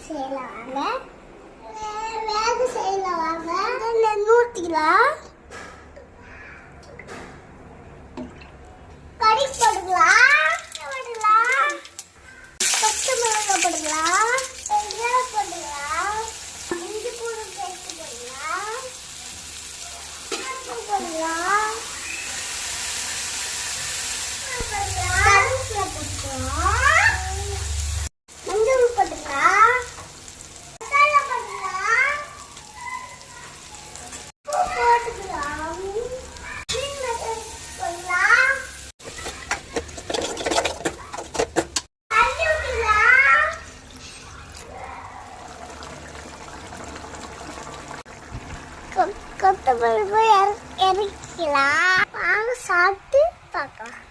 செய்யலாம் வாங்க. வேக செய்யலாம் வாங்க. நெல் ஊற்றிக்கலாம். கறி போட்டுக்கலாம். பச்சை மிளகாய் போட்டுக்கலாம். வெங்காயம் போட்டுக்கலாம். இஞ்சி பூண்டு பேஸ்ட் போட்டுக்கலாம். போட்டுக்கலாம். கருவேப்பிலை போட்டுக்கலாம். மஞ்சள் போட்டுக்கலாம். மசாலா போட்டுக்கலாம். உப்பு போட்டுக்கலாம். போட்டுக்கலாம். தண்ணி ஊற்றிக்கலாம். கொத்தமல்லி இறக்கலாம். வாங்க சாப்பிட்டு பார்க்கலாம்.